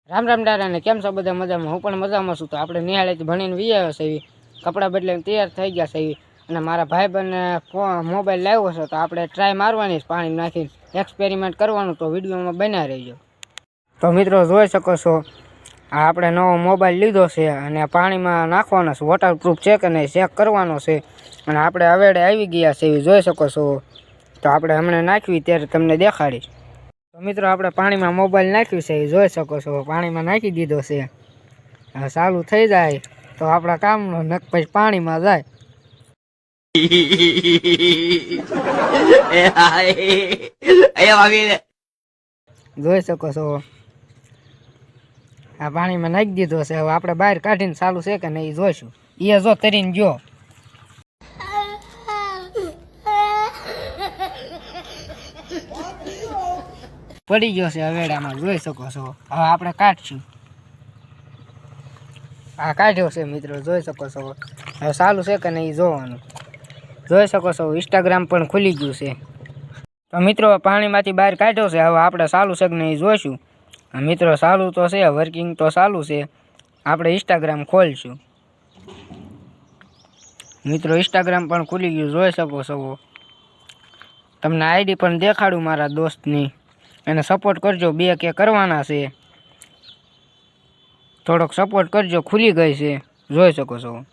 રામ રામ ડારા ને કેમ છો બધા મજામાં? હું પણ મજામાં છું। તો આપણે નિહાળેથી ભણીને વી આવ્યો છે, કપડાં બદલીને તૈયાર થઈ ગયા છે અને મારા ભાઈબંધને મોબાઈલ લાવ્યો છે તો આપણે ટ્રાય મારવાની છે, પાણી નાખીને એક્સપેરિમેન્ટ કરવાનું। તો વિડીયોમાં બન્યા રહેજો। તો મિત્રો જોઈ શકો છો આ આપણે નવો મોબાઈલ લીધો છે અને પાણીમાં નાખવાનો છે, વોટરપ્રૂફ છે કે નહીં ચેક કરવાનો છે અને આપણે હવેડે આવી ગયા છે જોઈ શકો છો। તો આપણે હમણાં નાખવી ત્યારે તમને દેખાડીશ। તો મિત્રો આપણે પાણીમાં મોબાઈલ નાખ્યું છે જોઈ શકો છો, પાણીમાં નાખી દીધો છે। હવે ચાલુ થઈ જાય તો આપણા કામનો નક પછી પાણીમાં જાય। જોઈ શકો છો આ પાણીમાં નાખી દીધો છે। હવે આપણે બહાર કાઢીને ચાલુ છે કે નહીં જોઈશું। એ જો તરીને ગયો પડી ગયો છે હવેડામાં જોઈ શકો છો। હવે આપણે કાઢશું। આ કાઢ્યો છે મિત્રો જોઈ શકો છો। હવે ચાલુ છે કે નહીં જોવાનું। જોઈ શકો છો ઇન્સ્ટાગ્રામ પણ ખુલી ગયું છે। તો મિત્રો પાણીમાંથી બહાર કાઢ્યો છે, હવે આપણે ચાલુ છે કે નહીં જોઈશું। મિત્રો ચાલુ તો છે, વર્કિંગ તો ચાલુ છે। આપણે ઇન્સ્ટાગ્રામ ખોલશું। મિત્રો ઇન્સ્ટાગ્રામ પણ ખુલી ગયું જોઈ શકો છો। તમને આઈડી પણ દેખાડું મારા દોસ્તની, એને સપોર્ટ કરજો, 2K કરવાના છે, થોડોક સપોર્ટ કરજો। ખુલી ગઈ છે જોઈ શકો છો।